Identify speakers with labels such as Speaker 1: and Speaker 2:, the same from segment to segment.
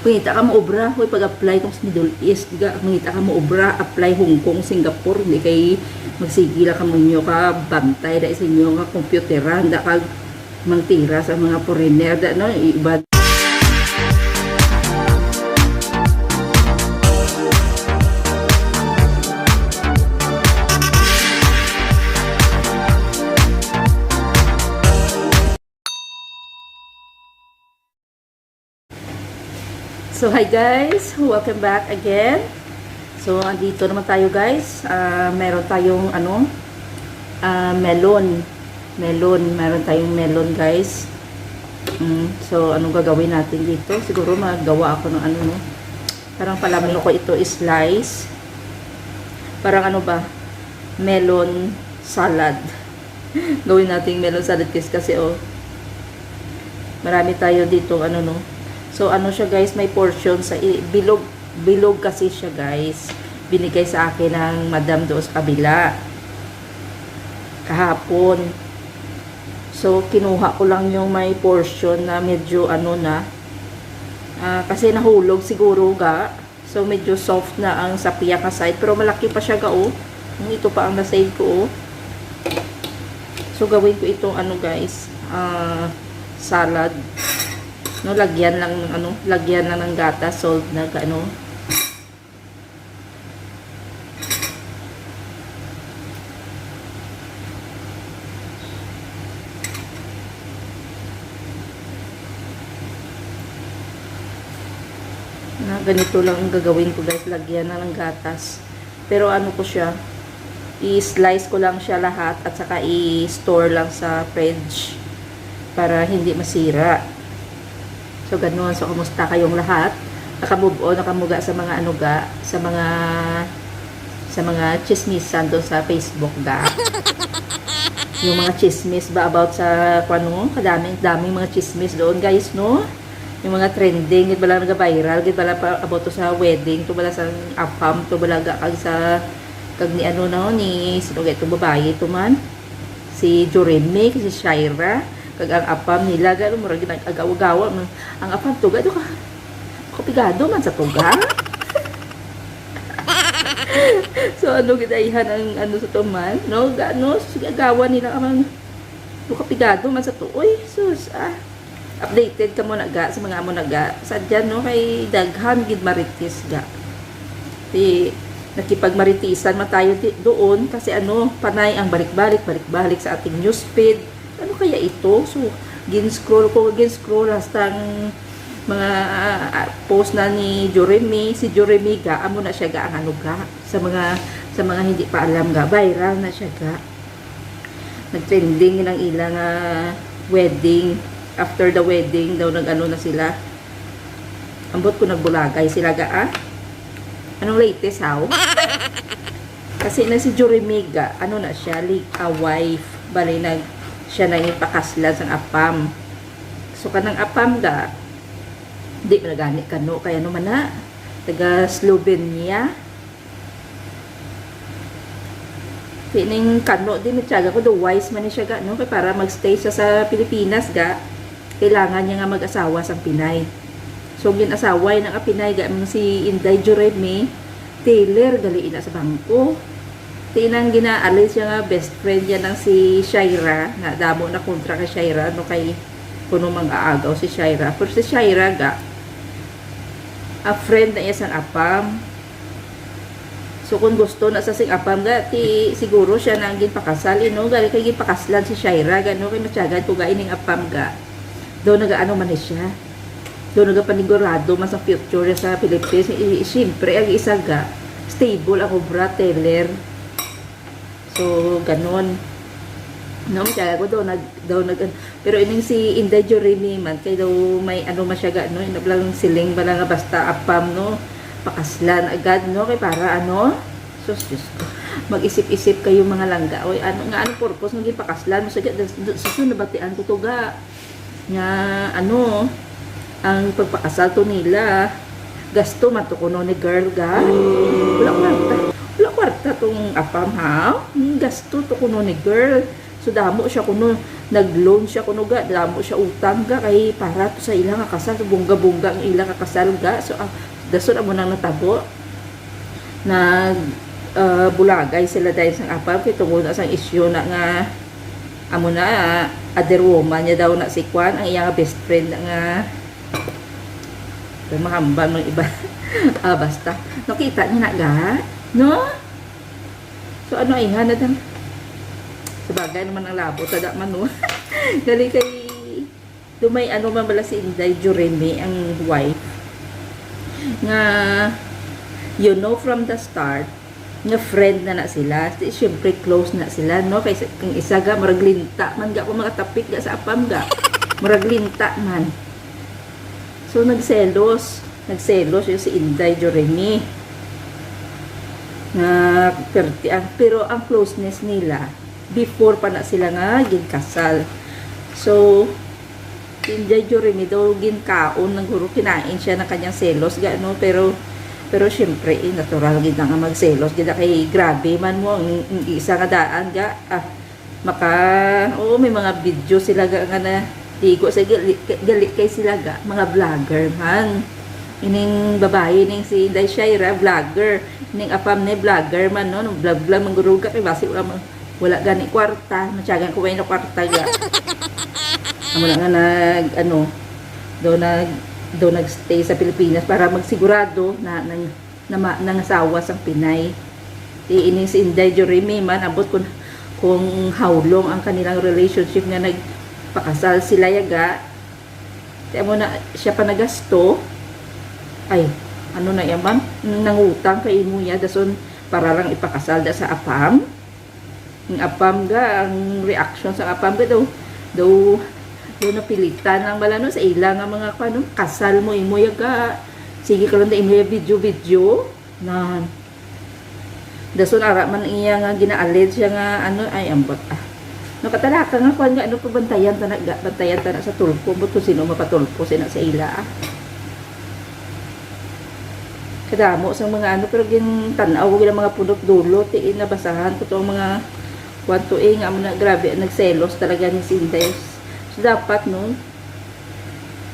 Speaker 1: Mangita ka mo obra, hoy pag-apply kung sa Middle East, mangita ka mo obra, apply Hong Kong, Singapore, hindi kay magsigila ka mo nyo ka, bantay da sa inyo ka, computeran, da ka mangtira sa mga foreigner, da no, iba. So hi guys, welcome back again. So andito naman tayo guys. Meron tayong melon. Meron tayong melon guys. So anong gagawin natin dito? Siguro magawa ako ng no. Parang palaman ko ito slice. Parang melon salad. Gawin natin melon salad kasi marami tayo dito no. So, siya guys, may portion sa bilog kasi siya guys. Binigay sa akin ng madam doon sa kabila. Kahapon. So, kinuha ko lang yung may portion na medyo kasi nahulog siguro ga. So, medyo soft na ang sapiya ka side. Pero malaki pa siya ga Ito pa ang nasave ko So, gawin ko itong guys. Salad. No, lagyan lang ng gata, salt na ganito lang ang gagawin ko guys, lagyan na ng gatas. Pero ko siya, i-slice ko lang siya lahat at saka i-store lang sa fridge para hindi masira. So, ganun. So, kumusta kayong lahat? Nakamuga sa mga sa mga chismisan doon sa Facebook Yung mga chismis ba about sa kadaming mga chismis doon, guys, no? Yung mga trending, gid bala nag-viral, gid bala pa about to sa wedding, to bala sa apam, to bala kag sa kag ni ni sino ito babae to man. Si Joreme, si Shaira, kag ang apam nila gano murag ginagawa-gawa ang apam tuga do ka kapigado man sa tuga. So gidaihan ang sa tuman no sigagawa nila ang kapigado man sa tuoy sus updated ka mo sa mga amo sadya no kay daghan gid maritis nakipagmaritisan man tayo doon kasi panay ang balik-balik sa ating newsfeed. Ano kaya ito? So, gin-scroll hastang mga post na ni Joreme. Si Joreme amo na siya ang sa mga hindi pa alam viral na siya nag-trending ng ilang wedding. After the wedding daw na sila. Ambot ko nagbulagay sila Anong latest Kasi na si Joreme na siya a wife bali siya na ipakaslan sang apam. So, kanang apam di mo nagani kaya naman taga Slovenia. Pining di mitsaga ko, wise man siya kaya para magstay siya sa Pilipinas kailangan niya nga mag-asawa sang Pinay. So, ginasaway ng Pinay si Inday Joreme, Taylor, gali ina sa bangko. Tinang ginaalis siya best friend niya ng si Shaira na damo na kontra kay Shaira kay kuno mang aagaw si Shaira. Pero si Shaira a friend na iya sang apam. So kung gusto na sa sing apam siguro siya nang ginpakasal gali kay ginpakaslan si Shaira kay matyagan ko ining apam do man siya. Do panigurado man sa future sa Philippines. Siyempre ang isa stable ako Taylor. So, ganon. Kaya ko pero ining si Inday Joreme man, kaya daw may masyaga, inablang siling bala nga basta apam, pakaslan agad, kaya para sus, mag-isip-isip kayo mga langga, anong purpose ng pakaslan, susunabatian ko nga, ang pagpakasal to nila, gasto man to kuno ni girl wala kwarta tong apam gasto to kuno ni girl. So damo siya kuno nag-loan siya kuno ga, damo siya utang ga kay para to sa ilang kasal, bungga-bungga ang ilang kasal ga. So dason amo nang natabo nag bulagay sila dahil sa apam kay tungod na sang issue na nga amo na other woman niya daw na si Kwan ang iyang best friend na nga mahambal ng iba. Basta nakita niya na ga no, so ano ay na dang sabagay naman ang labo tada man no. Gali kay dumay ano man bala si Inday Jureme ang wife nga you know from the start nga friend na sila, siyempre close na sila no, kay kung isa ga maraglinta man ga ko makatapik ga sa apam ga maraglinta man. So nagselos yung si Inday Jureme na pero ang closeness nila before pa na sila nga ginkasal. So si Inday Jureme daw ginkaon ng guro, kinain siya ng kanyang selos ga no, pero syempre natural gid nga magselos gid kay grabe man mo ang isa nga daan ga may mga video sila ga nga na digo sa gali kay sila ga mga vlogger man. Ining babae ning si Inday Shaira vlogger, ining apam ni vlogger man no, vlog man guro ga kay basi wala gani kwarta, matyagan ko na kwarta ga. Amo na nga daw nagstay sa Pilipinas para magsigurado na nangasawa sang Pinay. Ini si Inday Jureme man abot kung how long ang kanilang relationship nga nagpakasal sila yaga. Kaya mo na siya pa nagasto. Ay, ano na yan ma'am? Nangutang kay imo ya dason para lang ipakasal da sa apam. Ang apam ga, ang reaction sa apam ga daw napilitan lang bala no sa ilang nga mga kasal mo imo yaga. Sige ka lang da imo video na dason ara man iya nga ginaalid siya nga ay ambot nakatalaka nga kwan nga pabantayan ta na sa tulpo but kung sino mapatulpo sina sa ila kadamo sa mga pero gintanaw ko gila mga pundok dulo tiin nabasahan ko to mga kwanto nga na grabe nagselos talaga ni Inday. So dapat no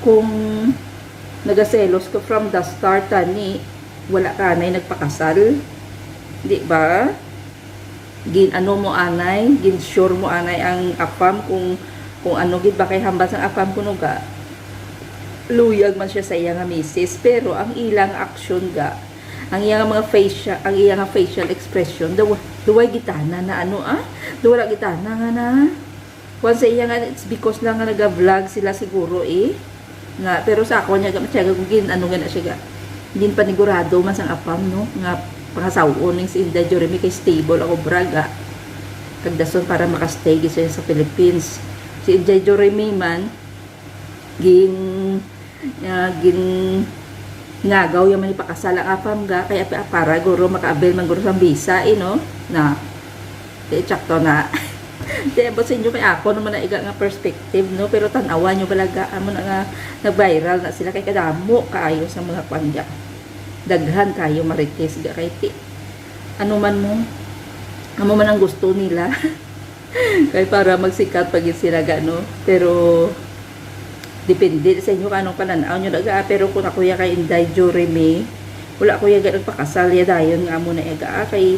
Speaker 1: kung nagaselos ko from the start ni wala ka anay nagpakasal, di ba? Gin sure mo anay ang apam kung ano gid ba kay hambal sang apam kuno ga luyag man siya sa iya nga misis, pero ang ilang action ga ang iyang mga facial expression duway gitana na duwala gitana nga na kung sa iya nga it's because lang nga naga-vlog sila siguro nga pero sa ako niya ga matyaga kung nga na siya ga din panigurado man sang apam no nga pangasawon ning si Inday Jureme kay stable ako braga kagdason para makastay gid siya sa Philippines. Si Inday Jureme man ngagaw yaman ipakasal ang apam ga kaya para guro makaabel man guro sang visa no na tsakto na diba sa inyo kay ako naman na iga nga perspective no, pero tanawan nyo balaga amo na nga nag-viral na sila kay kadamo kaayo sa mga kwanja daghan kayo marites ga kay ano man ang gusto nila kay para magsikat pag sila ga no, pero depende sa inyo kanong pananaw nyo daga. Pero kung ako ya kay Inday Jureme wala ko ya ga nagpakasal ya dayon nga amo na iga kay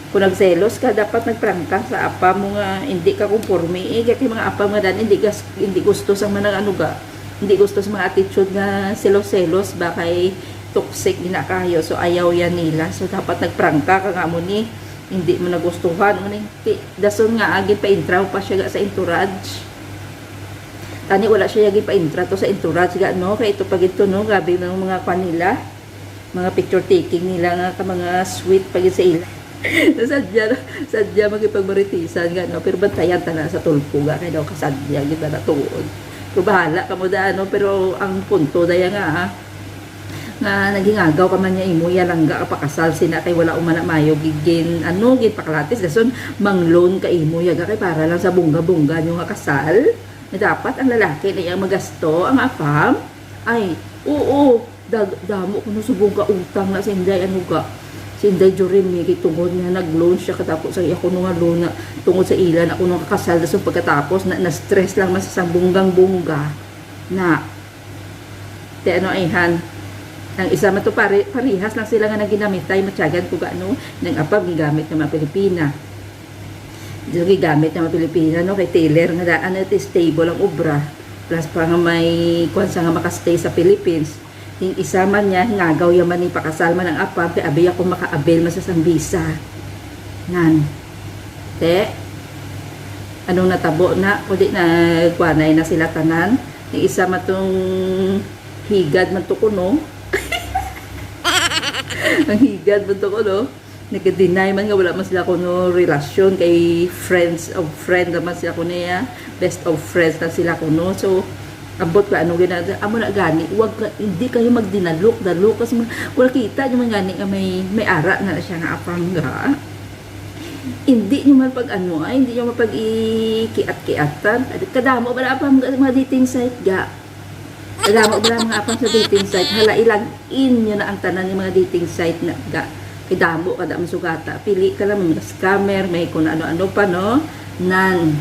Speaker 1: kung nagselos ka dapat nagprangka sa apa mo nga hindi ka konforme kay mga apa nga dan hindi gusto sa mga hindi gusto sa mga attitude nga selos ba kay toxic gina kayo, so ayaw yan nila, so dapat nagprangka ka nga mo ni hindi mo nagustuhan mo ni dason nga agi pa intraw pa siya sa entourage tani wala siya agi pa intra to sa entourage ga no, kay ito pag ito no grabe ng mga kanila mga picture taking nila nga mga sweet pag sa ila sadya magipagmaritisan nga no, pero bantayan ta na sa tulpo ga kay daw kasadya gid na tuod ko bahala kamo da no, pero ang punto daya nga nga nagingagaw ka man niya imuya langga pakasal sina kay wala umana mayo gigin gid paklatis dason mangloan ka imuya ga kay para lang sa bungga-bungga nyo nga kasal na dapat ang lalaki na iyang magasto ang apam ay oo damo kuno subong ka utang na sa Inday ga Si Inday Jorim kay tungod nga nag-loan siya katapos sa ako nung nga loan na tungod sa ilan ako nung kakasal so pagkatapos na-stress lang man sa bunggang-bungga na te ano ayhan ang isa man to parihas lang sila nga naginamitay matyagan ko gaano nang apag gigamit ng mga Pilipina. Dito gigamit ng mga Pilipina no kay Taylor nga daan na stable ang obra plus pa nga may kuan sa nga makastay sa Philippines. Yung isa man niya, hingagaw yaman ni pakasal man ang apam, kaya abay ako maka-avail man sa sambisa. Nan. Te, anong natabo na, kundi na guanay na sila tanan. Yung isa man tong higad man to kuno. Ang higad man to kuno. Nag-deny man nga, wala man sila kuno relasyon kay friends of friend naman sila kuno ya. Best of friends na sila kuno. So, abot ka ano ginagawa amo na gani wag hindi kayo magdinalok kasi wala kita nyo man gani nga may ara na siya nga apangga hindi nyo man pag ano ay hindi nyo mapag ikiat-kiatan kadamo ba na apang mga dating site ga kadamo ba mga apang sa dating site hala ilang in nyo na ang tanan ng mga dating site na ga kadamo kada sugata pili ka lang mga scammer may kung ano-ano pa no nan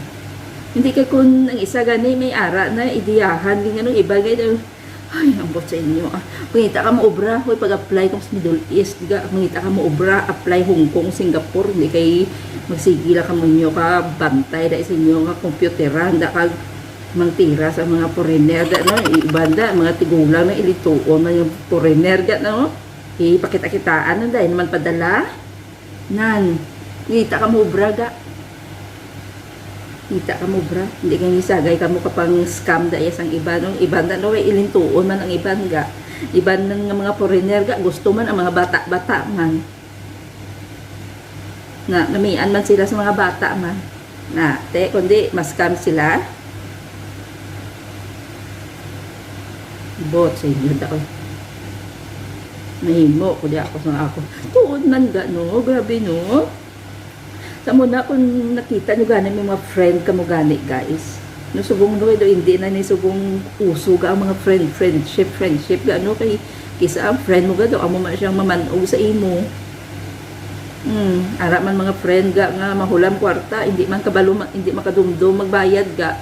Speaker 1: hindi kay kung ang isa gani may ara na idiyahan ging ano iba gay ay ambot sa inyo mangita ka mo obra hoy pag-apply kung sa Middle East ga mangita ka mo obra apply Hong Kong Singapore hindi kay magsigila ka mo nyo ka bantay da sa inyo nga computeran da kag mangtira sa mga foreigner da no ibanda mga tigulang na ilituon man yung foreigner ga no ipakita-kitaan na naman padala nan ngita ka mo obra ga kita ka mo bra hindi kang isagay ka mo kapang scam daya sang iba no iban na no ilintuon man ang iban ga iban ng mga foreigner ga gusto man ang mga bata-bata man na namian man sila sa mga bata man na te kundi mas scam sila bot sa inyo daw mahimo ko di ako sa ako tuod man ga no grabe no sa muna kung nakita nyo gani may mga friend ka mo gani guys no subong no hindi na ni subong uso ga ang mga friendship ga ano kay kisa ang friend mo ga daw amo man siyang mamanog sa imo ara man mga friend ga nga mahulam kwarta hindi man kabalo hindi makadumdum magbayad ga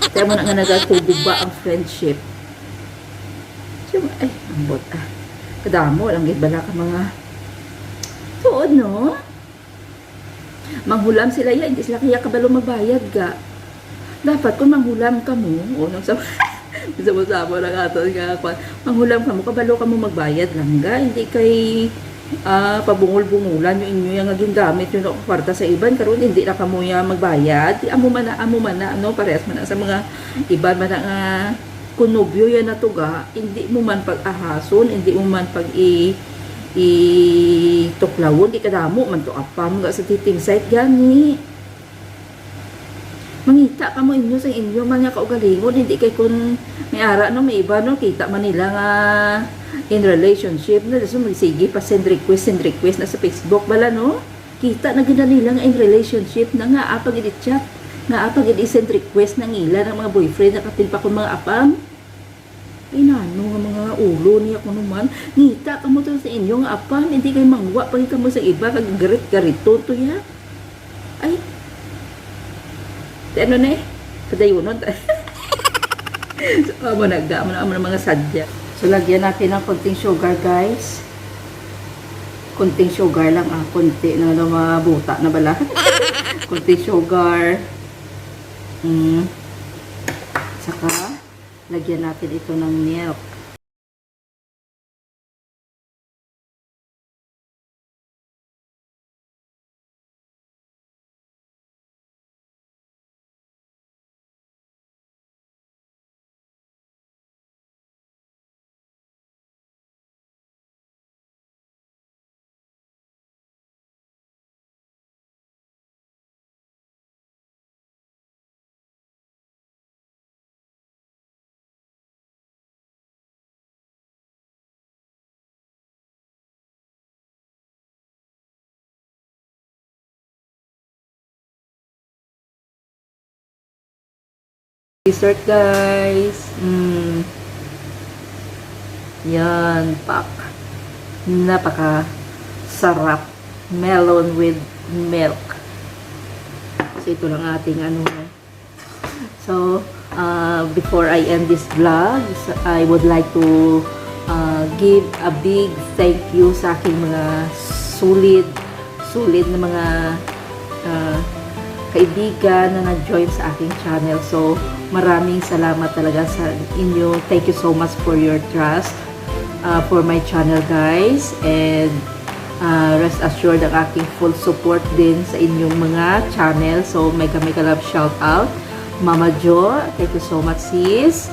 Speaker 1: kaya mo na nga nagatubog ba ang friendship so ay ambot kadamo lang gid bala ka mga tuod no manghulam sila ya hindi sila kaya kabalo magbayad ga dapat kung manghulam ka mo o nang sama lang ato nga manghulam ka mo kabalo ka mo magbayad lang ga hindi kay pabungol-bungulan yung inyo yung naging gamit yung kwarta sa iban karon hindi na kamo ya magbayad amo man na ano parehas man sa mga iban man nga kunubyo yan na to ga hindi mo man pag-ahason hindi mo man tuklawon di kadamo man to apam nga sa dating site gani mangita ka mo inyo sa inyo man nga kaugalingon hindi kay kun may ara no may iba no kita man nila nga in relationship na so sige pa send request na sa Facebook bala no kita na gina nila nga in relationship na nga apag i-chat nga apag i-send request ng ila ng mga boyfriend na kapil pa kun mga apam inano nga mga ulo niya kung naman ngita ka mo to sa inyo nga apam hindi kayo mangwa pag ka mo sa iba kag garit-garito to ya ay ano na padayunon so amo nagdamo na mga sadya so lagyan natin ng konting sugar guys konting sugar lang konti na mabuta na bala konting sugar saka lagyan natin ito ng milk. Dessert guys. Yan, pak. Napaka sarap. Melon with milk. So, ito lang ating ano. So, before I end this vlog, I would like to give a big thank you sa aking mga sulit na mga kaibigan na nag-join sa aking channel. So, maraming salamat talaga sa inyo. Thank you so much for your trust for my channel, guys. And rest assured ang aking full support din sa inyong mga channel. So, mega love shout out. Mama Jo, thank you so much, sis.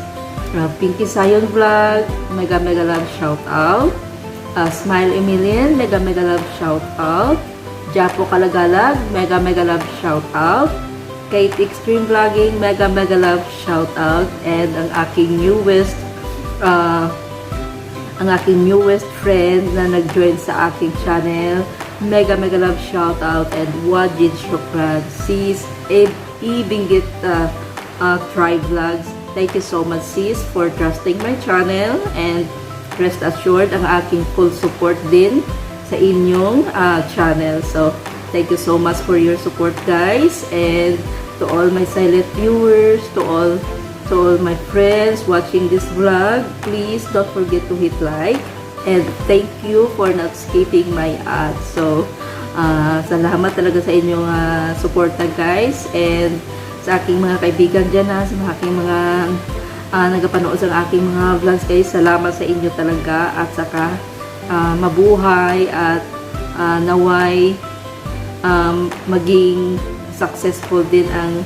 Speaker 1: Pinky Sayon Vlog, mega love shout out. Smile Emilian, mega love shout out. Japo Kalagalag, mega love shout out. Kate Extreme Vlogging, mega love shout out. And ang aking newest friend na nag-join sa aking channel, mega love shout out. And Wajid Shukran, sis Ibingit Tribe Vlogs, thank you so much, sis, for trusting my channel. And rest assured ang aking full support din sa inyong channel. So, thank you so much for your support, guys. And to all my silent viewers, to all my friends watching this vlog, please don't forget to hit like. And thank you for not skipping my ads. So, salamat talaga sa inyong suporta, guys. And sa aking mga kaibigan dyan, sa aking mga nagapanood sa aking mga vlogs, guys, salamat sa inyo talaga. At saka, mabuhay at naway maging successful din ang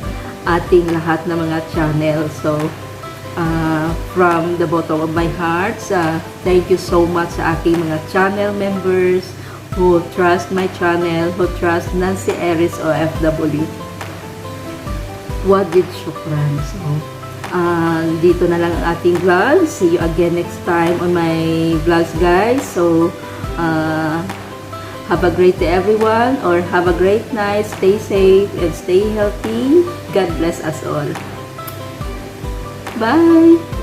Speaker 1: ating lahat na mga channel. So, from the bottom of my heart, thank you so much sa aking mga channel members who trust my channel, who trust Nancy Aries OFW. Wajid Shukran. So, dito na lang ang ating vlog. See you again next time on my vlogs, guys. So, have a great day, everyone, or have a great night. Stay safe and stay healthy. God bless us all. Bye!